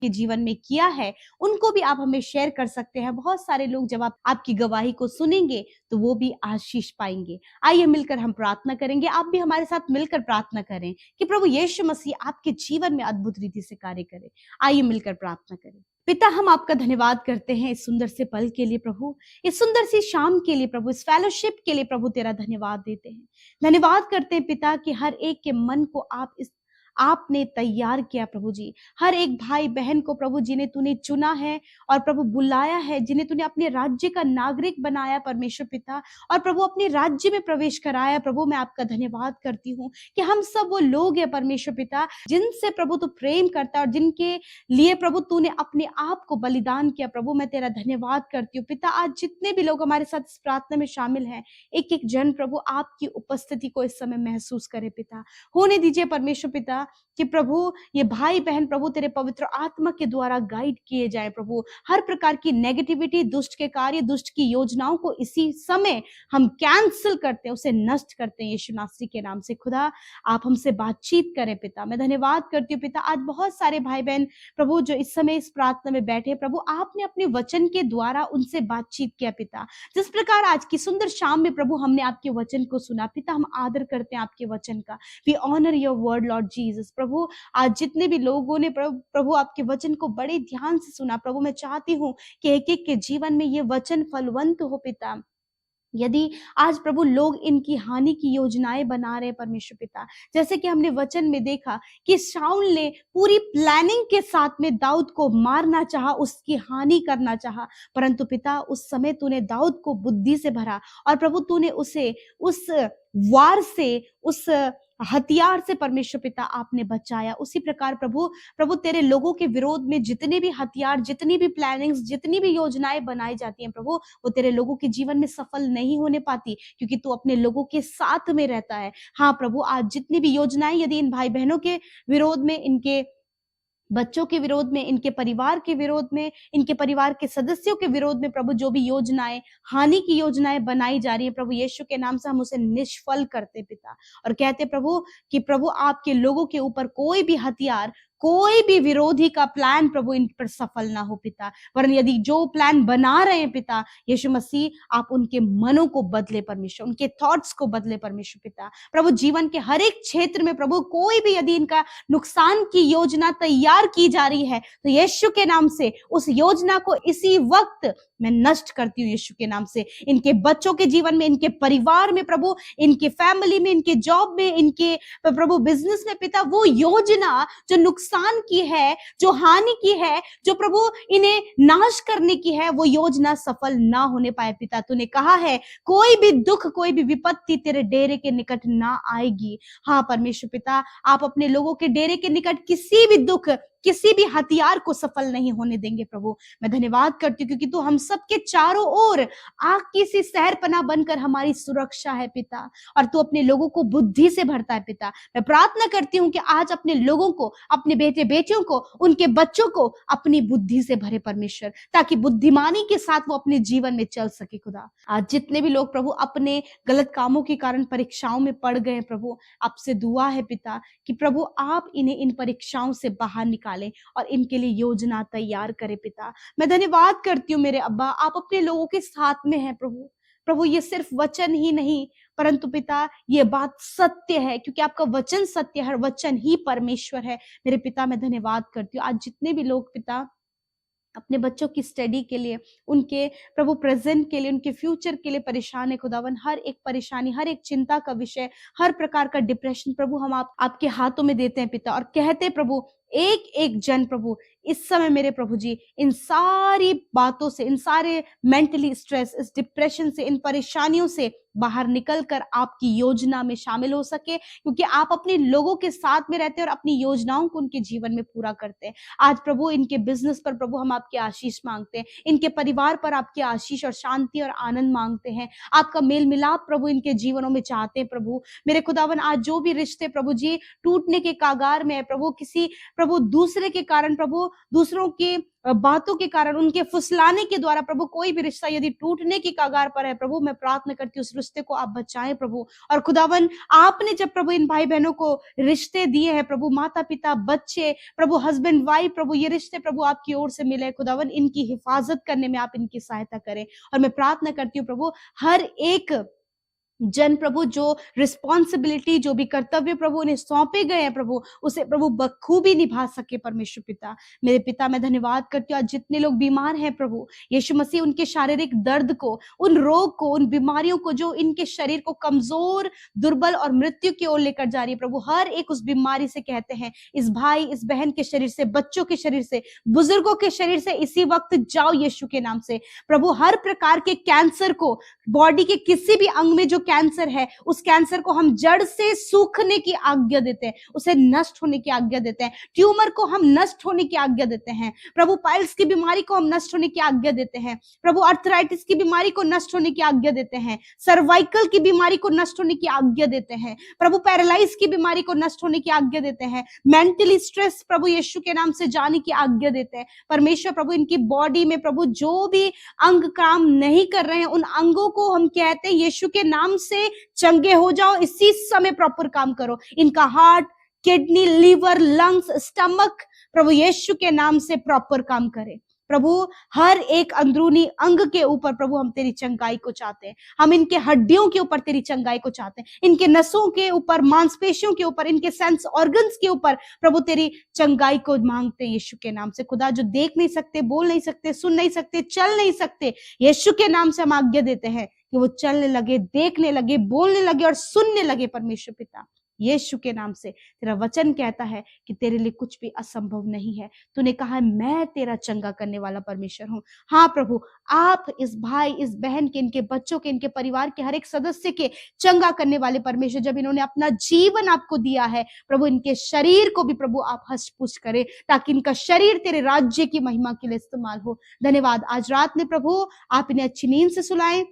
के जीवन में किया है, उनको भी आप हमें शेयर कर सकते हैं। बहुत सारे लोग जब आप आपकी गवाही को सुनेंगे तो वो भी आशीष पाएंगे। आइए मिलकर हम प्रार्थना करेंगे। आप भी हमारे साथ मिलकर प्रार्थना करें कि प्रभु यीशु मसीह आपके जीवन में अद्भुत रीति से कार्य करे। आइए मिलकर प्रार्थना करें। पिता, हम आपका धन्यवाद करते हैं इस सुंदर से पल के लिए प्रभु, इस सुंदर सी शाम के लिए प्रभु, इस फेलोशिप के लिए प्रभु तेरा धन्यवाद देते हैं। धन्यवाद करते हैं पिता कि हर एक के मन को आपने तैयार किया प्रभु जी। हर एक भाई बहन को प्रभु जिन्हें तूने चुना है और प्रभु बुलाया है, जिन्हें तूने अपने राज्य का नागरिक बनाया परमेश्वर पिता, और प्रभु अपने राज्य में प्रवेश कराया प्रभु, मैं आपका धन्यवाद करती हूँ कि हम सब वो लोग हैं परमेश्वर पिता जिनसे प्रभु तू प्रेम करता है और जिनके लिए प्रभु तूने अपने आप को बलिदान किया प्रभु। मैं तेरा धन्यवाद करती हूँ पिता। आज जितने भी लोग हमारे साथ इस प्रार्थना में शामिल हैं, एक एक जन प्रभु आपकी उपस्थिति को इस समय महसूस करे पिता। होने दीजिए परमेश्वर पिता कि प्रभु ये भाई बहन प्रभु तेरे पवित्र आत्मा के द्वारा गाइड किए जाए प्रभु। हर प्रकार की नेगेटिविटी, दुष्ट के कार्य, दुष्ट की योजनाओं को इसी समय हम कैंसिल करते हैं, उसे नष्ट करते हैं यीशु नासरी के नाम से। खुदा आप हमसे बातचीत करें पिता। मैं धन्यवाद करती हूँ पिता। आज बहुत सारे भाई बहन प्रभु जो इस समय इस प्रार्थना में बैठे प्रभु, आपने अपने वचन के द्वारा उनसे बातचीत किया पिता। जिस प्रकार आज की सुंदर शाम में प्रभु हमने आपके वचन को सुना पिता, हम आदर करते हैं आपके वचन का। We honour your word Lord Jesus. प्रभु आज जितने भी लोगों ने प्रभु आपके वचन को बड़े ध्यान से सुना प्रभु, मैं चाहती हूँ कि एक एक के जीवन में ये वचन फलवंत हो पिता। यदि आज प्रभु लोग इनकी हानि की योजनाएं बना रहे हैं परमेश्वर पिता, जैसे कि हमने वचन में देखा कि शाऊल ने पूरी प्लानिंग के साथ में दाऊद को मारना चाहा, उसकी हानि करना चाहा, परंतु पिता उस समय तूने दाऊद को बुद्धि से भरा और प्रभु तूने उसे उस वार से, उस हथियार से परमेश्वर पिता आपने बचाया। उसी प्रकार प्रभु तेरे लोगों के विरोध में जितने भी हथियार, जितनी भी प्लानिंग्स, जितनी भी योजनाएं बनाई जाती हैं प्रभु, वो तेरे लोगों के जीवन में सफल नहीं होने पाती, क्योंकि तू अपने लोगों के साथ में रहता है। हाँ प्रभु, आज जितनी भी योजनाएं यदि इन भाई बहनों के विरोध में, इनके बच्चों के विरोध में, इनके परिवार के विरोध में, इनके परिवार के सदस्यों के विरोध में प्रभु जो भी योजनाएं, हानि की योजनाएं बनाई जा रही है प्रभु यीशु के नाम से हम उसे निष्फल करते पिता, और कहते प्रभु कि प्रभु आपके लोगों के ऊपर कोई भी हथियार, कोई भी विरोधी का प्लान प्रभु इन पर सफल ना हो पिता, वरन यदि जो प्लान बना रहे हैं पिता यीशु मसीह, आप उनके मनों को बदले परमेश्वर, उनके थॉट्स को बदले परमेश्वर पिता। प्रभु जीवन के हर एक क्षेत्र में प्रभु कोई भी यदि इनका नुकसान की योजना तैयार की जा रही है तो यीशु के नाम से उस योजना को इसी वक्त मैं नष्ट करती हूँ यीशु के नाम से। इनके बच्चों के जीवन में, इनके परिवार में प्रभु, इनके फैमिली में, इनके जॉब में, इनके प्रभु बिजनेस में पिता, वो योजना जो नुकसान की है, जो हानि की है, जो प्रभु इन्हें नाश करने की है, वो योजना सफल ना होने पाए पिता। तूने कहा है कोई भी दुख, कोई भी विपत्ति तेरे डेरे के निकट ना आएगी। हाँ परमेश्वर पिता, आप अपने लोगों के डेरे के निकट किसी भी दुख, किसी भी हथियार को सफल नहीं होने देंगे प्रभु। मैं धन्यवाद करती हूँ क्योंकि तू हम सबके चारों ओर आग की सी सहरपनाह बनकर हमारी सुरक्षा है पिता, और तू अपने लोगों को बुद्धि से भरता है पिता। मैं प्रार्थना करती हूँ कि आज अपने लोगों को, अपने बेटे बेटियों को, उनके बच्चों को अपनी बुद्धि से भरे परमेश्वर, ताकि बुद्धिमानी के साथ वो अपने जीवन में चल सके खुदा। आज जितने भी लोग प्रभु अपने गलत कामों के कारण परीक्षाओं में पड़ गए प्रभु, आपसे दुआ है पिता कि प्रभु आप इन्हें इन परीक्षाओं से बाहर निकालें और इनके लिए योजना तैयार करें पिता। मैं धन्यवाद करती हूँ मेरे अब्बा, आप अपने लोगों के साथ में हैं प्रभु। प्रभु ये सिर्फ वचन ही नहीं, परंतु पिता ये बात सत्य है, क्योंकि आपका वचन सत्य है, वचन ही परमेश्वर है। मेरे पिता मैं धन्यवाद करती हूँ। आज जितने भी लोग पिता अपने बच्चों की स्टडी के लिए, उनके प्रभु प्रेजेंट के लिए, उनके फ्यूचर के लिए परेशान है खुदावन, हर एक परेशानी, हर एक चिंता का विषय, हर प्रकार का डिप्रेशन प्रभु हम आपके हाथों में देते हैं पिता, और कहते प्रभु एक एक जन प्रभु इस समय मेरे प्रभु जी इन सारी बातों से, इन सारे मेंटली स्ट्रेस, इस डिप्रेशन से, इन परेशानियों से बाहर निकलकर आपकी योजना में शामिल हो सके, क्योंकि आप अपने लोगों के साथ में रहते हैं और अपनी योजनाओं को उनके जीवन में पूरा करते हैं। आज प्रभु इनके बिजनेस पर प्रभु हम आपकी आशीष मांगते हैं, इनके परिवार पर आपकी आशीष और शांति और आनंद मांगते हैं। आपका मेल मिलाप प्रभु इनके जीवनों में चाहते हैं प्रभु। मेरे खुदावन आज जो भी रिश्ते प्रभु जी टूटने के कागार में है प्रभु, किसी प्रभु दूसरे के कारण प्रभु, दूसरों के बातों के कारण, उनके फुसलाने के द्वारा प्रभु कोई भी रिश्ता यदि टूटने की कगार पर है प्रभु, मैं प्रार्थना करती हूँ उस रिश्ते को आप बचाएं प्रभु। और खुदावन, आपने जब प्रभु इन भाई बहनों को रिश्ते दिए हैं प्रभु, माता पिता बच्चे प्रभु, हस्बैंड वाइफ प्रभु, ये रिश्ते प्रभु आपकी ओर से मिले खुदावन, इनकी हिफाजत करने में आप इनकी सहायता करें। और मैं प्रार्थना करती हूँ प्रभु, हर एक जन प्रभु जो रिस्पॉन्सिबिलिटी, जो भी कर्तव्य प्रभु उन्हें सौंपे गए हैं प्रभु, उसे प्रभु बखूबी निभा सके परमेश्वर पिता। मेरे पिता, मैं धन्यवाद करती हूँ आज जितने लोग बीमार हैं प्रभु, यीशु मसीह उनके शारीरिक दर्द को, उन रोग को, उन बीमारियों को जो इनके शरीर को कमजोर, दुर्बल और मृत्यु की ओर लेकर जा रही है प्रभु, हर एक उस बीमारी से कहते हैं, इस भाई इस बहन के शरीर से, बच्चों के शरीर से, बुजुर्गों के शरीर से इसी वक्त जाओ यीशु के नाम से प्रभु। हर प्रकार के कैंसर को, बॉडी के किसी भी अंग में जो कैंसर है, उस कैंसर को हम जड़ से सूखने की आज्ञा देते हैं, उसे नष्ट होने की आज्ञा देते हैं। ट्यूमर को हम नष्ट होने की आज्ञा देते हैं प्रभु। पाइल्स की बीमारी को हम नष्ट होने की आज्ञा देते हैं प्रभु। आर्थराइटिस की बीमारी को नष्ट होने की आज्ञा देते हैं। सर्वाइकल की बीमारी को नष्ट होने की आज्ञा देते हैं प्रभु। पैरालाइज की बीमारी को नष्ट होने की आज्ञा देते हैं। मेंटली स्ट्रेस प्रभु यीशु के नाम से जाने की आज्ञा देते हैं परमेश्वर प्रभु। इनकी बॉडी में प्रभु जो भी अंग काम नहीं कर रहे हैं, उन अंगों को हम कहते हैं यीशु के नाम से चंगे हो जाओ, इसी समय प्रॉपर काम करो। इनका heart, kidney, liver, lungs, stomach प्रभु यीशु के नाम से प्रॉपर काम करे प्रभु। हर एक अंदरूनी अंग के ऊपर प्रभु हम तेरी चंगाई को चाहते हैं। हम इनके हड्डियों के ऊपर तेरी चंगाई को चाहते हैं, इनके नसों के ऊपर, मांसपेशियों के ऊपर, इनके सेंस ऑर्गन्स के ऊपर प्रभु तेरी चंगाई को मांगते हैं यीशु के नाम से। खुदा, जो देख नहीं सकते, बोल नहीं सकते, सुन नहीं सकते, चल नहीं सकते, यीशु के नाम से हम आज्ञा देते हैं कि वो चलने लगे, देखने लगे, बोलने लगे और सुनने लगे परमेश्वर पिता यीशु के नाम से। तेरा वचन कहता है कि तेरे लिए कुछ भी असंभव नहीं है। तूने कहा है मैं तेरा चंगा करने वाला परमेश्वर हूँ। हाँ प्रभु, आप इस भाई, इस बहन के, इनके बच्चों के, इनके परिवार के हर एक सदस्य के चंगा करने वाले परमेश्वर। जब इन्होंने अपना जीवन आपको दिया है प्रभु, इनके शरीर को भी प्रभु आप हष्ट पुष्ट करें, ताकि इनका शरीर तेरे राज्य की महिमा के लिए इस्तेमाल हो। धन्यवाद, आज रात में प्रभु आप इन्हें अच्छी नींद से सुलाएं।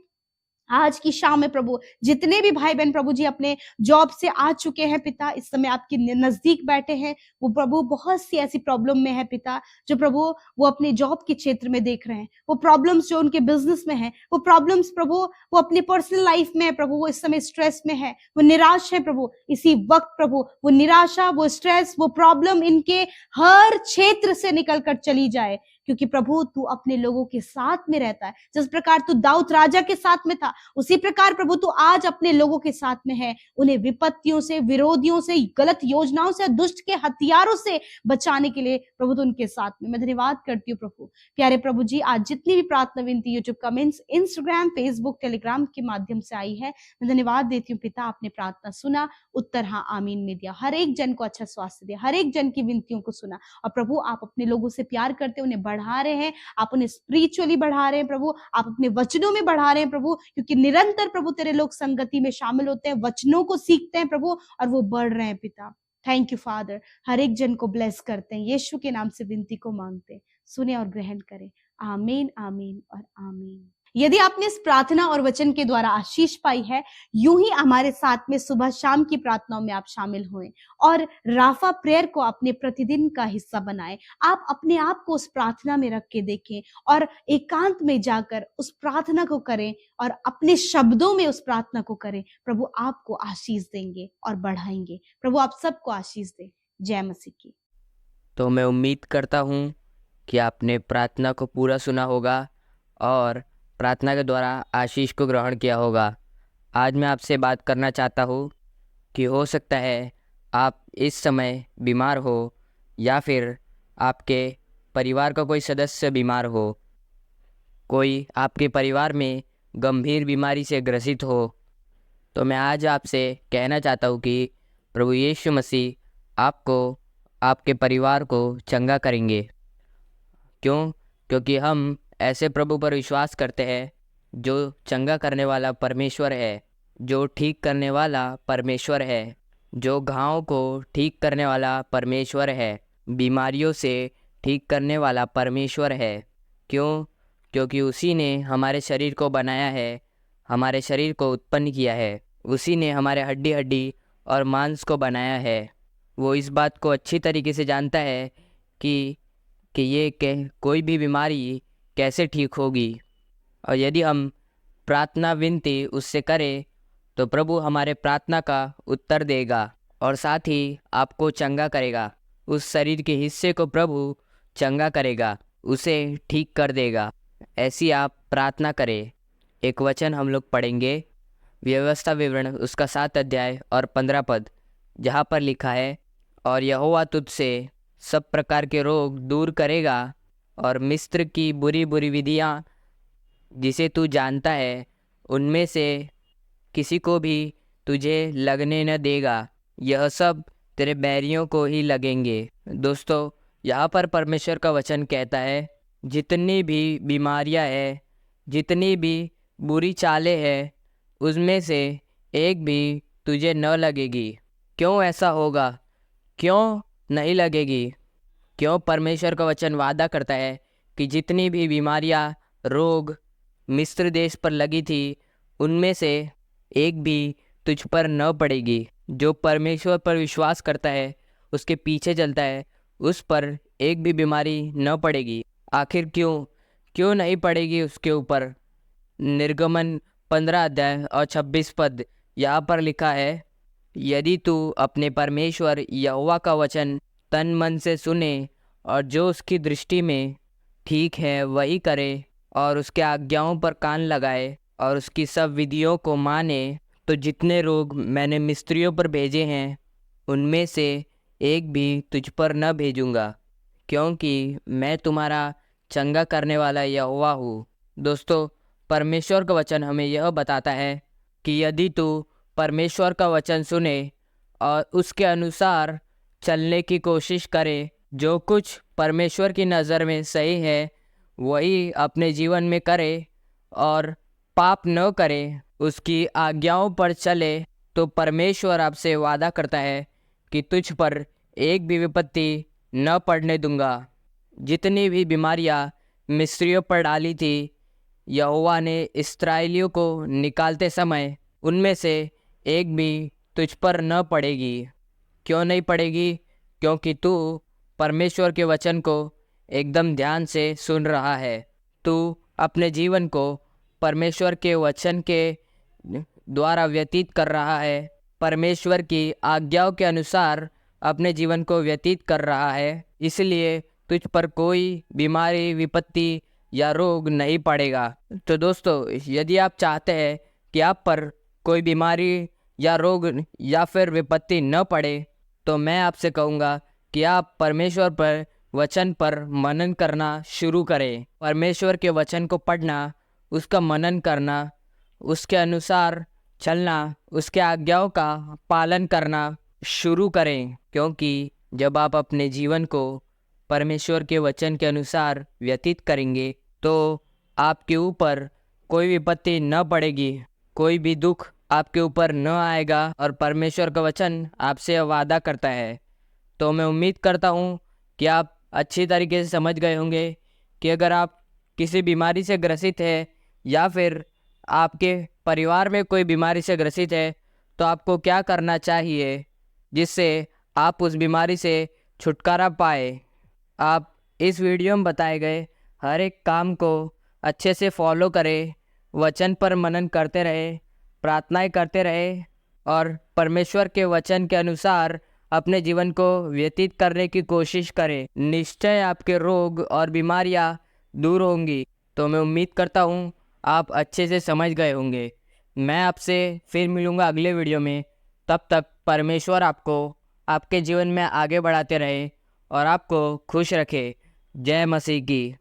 आज की शाम में प्रभु जितने भी भाई बहन प्रभु जी अपने जॉब से आ चुके हैं पिता, इस समय आपके नजदीक बैठे हैं, वो प्रभु बहुत सी ऐसी प्रॉब्लम में है पिता, जो प्रभु वो अपने जॉब के क्षेत्र में देख रहे हैं, वो प्रॉब्लम्स जो उनके बिजनेस में है, वो प्रॉब्लम्स प्रभु वो अपनी पर्सनल लाइफ में है प्रभु, वो इस समय स्ट्रेस में है, वो निराश है प्रभु। इसी वक्त प्रभु वो निराशा, वो स्ट्रेस, वो प्रॉब्लम इनके हर क्षेत्र से निकल कर चली जाए, क्योंकि प्रभु तू अपने लोगों के साथ में रहता है। जिस प्रकार तू दाऊद राजा के साथ में था, उसी प्रकार प्रभु तू आज अपने लोगों के साथ में है। उन्हें विपत्तियों से, विरोधियों से, गलत योजनाओं से, दुष्ट के हथियारों से बचाने के लिए प्रभु तू उनके साथ में। मैं धन्यवाद करती हूँ प्रभु। प्यारे प्रभु जी, आज जितनी भी प्रार्थना विनती YouTube comments, Instagram, Facebook, Telegram के माध्यम से आई है, मैं धन्यवाद देती हूँ पिता। आपने प्रार्थना सुना, उत्तर हाँ आमीन में दिया, हर एक जन को अच्छा स्वास्थ्य दिया, हर एक जन की विनतियों को सुना। और प्रभु आप अपने लोगों से प्यार करते, उन्हें बढ़ा रहे हैं, आप उन्हें स्पिरिचुअली बढ़ा रहे हैं प्रभु, आप अपने वचनों में बढ़ा रहे हैं प्रभु, क्योंकि निरंतर प्रभु तेरे लोग संगति में शामिल होते हैं, वचनों को सीखते हैं प्रभु, और वो बढ़ रहे हैं पिता। Thank you father. हर एक जन को ब्लेस करते हैं, यीशु के नाम से विनती को मांगते हैं, सुने और ग्रहण करें। आमीन, आमीन और आमीन। यदि आपने इस प्रार्थना और वचन के द्वारा आशीष पाई है, यूं ही हमारे साथ में सुबह शाम की प्रार्थनाओं में आप शामिल हुए और राफा प्रेयर को अपने प्रतिदिन का हिस्सा बनाएं। आप अपने आप को उस प्रार्थना में रख के देखें और एकांत में जाकर उस प्रार्थना को करें और अपने शब्दों में उस प्रार्थना को करें। प्रभु आपको आशीष देंगे और बढ़ाएंगे। प्रभु आप सबको आशीष दे। जय मसीह की। तो मैं उम्मीद करता हूँ कि आपने प्रार्थना को पूरा सुना होगा और प्रार्थना के द्वारा आशीष को ग्रहण किया होगा। आज मैं आपसे बात करना चाहता हूँ कि हो सकता है आप इस समय बीमार हो या फिर आपके परिवार का कोई सदस्य बीमार हो, कोई आपके परिवार में गंभीर बीमारी से ग्रसित हो। तो मैं आज आपसे कहना चाहता हूँ कि प्रभु यीशु मसीह आपको, आपके परिवार को चंगा करेंगे। क्यों? क्योंकि हम ऐसे प्रभु पर विश्वास करते हैं जो चंगा करने वाला परमेश्वर है, जो ठीक करने वाला परमेश्वर है, जो घाव को ठीक करने वाला परमेश्वर है, बीमारियों से ठीक करने वाला परमेश्वर है। क्यों? क्योंकि उसी ने हमारे शरीर को बनाया है, हमारे शरीर को उत्पन्न किया है, उसी ने हमारे हड्डी हड्डी और मांस को बनाया है। वो इस बात को अच्छी तरीके से जानता है कि कि कोई भी बीमारी कैसे ठीक होगी। और यदि हम प्रार्थना विनती उससे करें तो प्रभु हमारे प्रार्थना का उत्तर देगा और साथ ही आपको चंगा करेगा। उस शरीर के हिस्से को प्रभु चंगा करेगा, उसे ठीक कर देगा। ऐसी आप प्रार्थना करें। एक वचन हम लोग पढ़ेंगे, व्यवस्था विवरण उसका 7 अध्याय और 15 पद, जहाँ पर लिखा है, और यहोवा तुझसे सब प्रकार के रोग दूर करेगा और मिस्र की बुरी बुरी विधियाँ जिसे तू जानता है उनमें से किसी को भी तुझे लगने न देगा। यह सब तेरे बैरियों को ही लगेंगे। दोस्तों, यहाँ पर परमेश्वर का वचन कहता है, जितनी भी बीमारियाँ हैं, जितनी भी बुरी चालें हैं, उसमें से एक भी तुझे न लगेगी। क्यों ऐसा होगा? क्यों नहीं लगेगी? क्यों परमेश्वर का वचन वादा करता है कि जितनी भी बीमारियाँ, रोग मिस्र देश पर लगी थी, उनमें से एक भी तुझ पर न पड़ेगी। जो परमेश्वर पर विश्वास करता है, उसके पीछे चलता है, उस पर एक भी बीमारी न पड़ेगी। आखिर क्यों नहीं पड़ेगी उसके ऊपर? निर्गमन 15 अध्याय और 26 पद, यहाँ पर लिखा है, यदि तू अपने परमेश्वर यहोवा का वचन तन मन से सुने और जो उसकी दृष्टि में ठीक है वही करे और उसके आज्ञाओं पर कान लगाए और उसकी सब विधियों को माने, तो जितने रोग मैंने मिस्रियों पर भेजे हैं उनमें से एक भी तुझ पर न भेजूंगा, क्योंकि मैं तुम्हारा चंगा करने वाला यहोवा हूँ। दोस्तों, परमेश्वर का वचन हमें यह बताता है कि यदि तू परमेश्वर का वचन सुने और उसके अनुसार चलने की कोशिश करे, जो कुछ परमेश्वर की नज़र में सही है वही अपने जीवन में करे और पाप न करे, उसकी आज्ञाओं पर चले, तो परमेश्वर आपसे वादा करता है कि तुझ पर एक भी विपत्ति न पड़ने दूंगा। जितनी भी बीमारियां मिस्रियों पर डाली थी, यहोवा ने इस्राएलियों को निकालते समय उनमें से एक भी तुझ पर न पड़ेगी। क्यों नहीं पड़ेगी? क्योंकि तू परमेश्वर के वचन को एकदम ध्यान से सुन रहा है। तू अपने जीवन को परमेश्वर के वचन के द्वारा व्यतीत कर रहा है, परमेश्वर की आज्ञाओं के अनुसार अपने जीवन को व्यतीत कर रहा है, इसलिए तुझ पर कोई बीमारी, विपत्ति या रोग नहीं पड़ेगा। तो दोस्तों, यदि आप चाहते हैं कि आप पर कोई बीमारी या रोग या फिर विपत्ति न पड़े, तो मैं आपसे कहूँगा कि आप परमेश्वर पर वचन पर मनन करना शुरू करें। परमेश्वर के वचन को पढ़ना, उसका मनन करना, उसके अनुसार चलना, उसके आज्ञाओं का पालन करना शुरू करें, क्योंकि जब आप अपने जीवन को परमेश्वर के वचन के अनुसार व्यतीत करेंगे तो आपके ऊपर कोई विपत्ति न पड़ेगी, कोई भी दुख आपके ऊपर न आएगा और परमेश्वर का वचन आपसे वादा करता है। तो मैं उम्मीद करता हूँ कि आप अच्छी तरीके से समझ गए होंगे कि अगर आप किसी बीमारी से ग्रसित है या फिर आपके परिवार में कोई बीमारी से ग्रसित है तो आपको क्या करना चाहिए जिससे आप उस बीमारी से छुटकारा पाए। आप इस वीडियो में बताए गए हर एक काम को अच्छे से फॉलो करें, वचन पर मनन करते रहे, प्रार्थनाएं करते रहे और परमेश्वर के वचन के अनुसार अपने जीवन को व्यतीत करने की कोशिश करें। निश्चय आपके रोग और बीमारियां दूर होंगी। तो मैं उम्मीद करता हूँ आप अच्छे से समझ गए होंगे। मैं आपसे फिर मिलूँगा अगले वीडियो में। तब तक परमेश्वर आपको आपके जीवन में आगे बढ़ाते रहे और आपको खुश रखे। जय मसीह की।